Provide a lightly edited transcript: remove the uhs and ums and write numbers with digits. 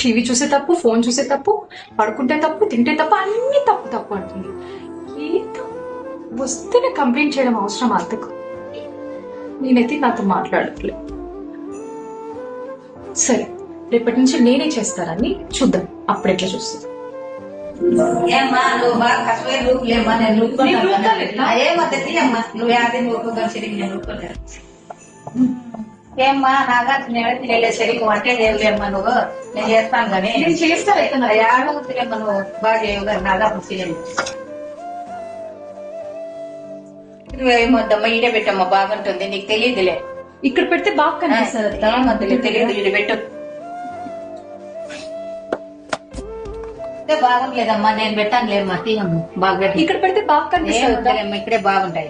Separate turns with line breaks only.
TV చూసే తప్పు, phone చూసే తప్పు, పడుకుంటే తప్పు, తింటే తప్పు, అన్ని తప్పు తప్పు అంటుంది. ఏదో వస్తేనే కంప్లైంట్ చేయడం అవసరం అత్తకు. నేనైతే నాతో మాట్లాడట్లేదు. సరే, రేపటి నుంచి నేనే చేస్తానని చూద్దాం, అప్పుడెట్లా చూస్తుంది.
ఏమ్మా నువ్వు బాగా కష్టమే రూపులేమ్మా, నేను రూపుకుంటాను. ఏమద్దతి అమ్మా, నువ్వు యాదే రూపుగా సరిగ్గా నేను రూపుకుంటాను. ఏమ్మా నాగా నేను సరిగ్గా వంటే చేయలేమ్మా, నువ్వు నేను చేస్తాను కానీ యాడవుతులేమ్మా, నువ్వు బాగా చేయవు కానీ నాగా చేయలేదు. ఏమొద్దమ్మా, ఈడే పెట్టమ్మా, బాగుంటుంది, నీకు తెలియదులే.
ఇక్కడ పెడితే బాగా కనిపిస్తుంది.
తెలియదు, ఈడ పెట్టు. బాగుంటలేదమ్మా, నేను పెట్టాను లేమ్మా, తీయమ్మా బాగా.
ఇక్కడ పెడితే బాగా కనిపిస్తుంది.
ఇక్కడే బాగుంటాయి.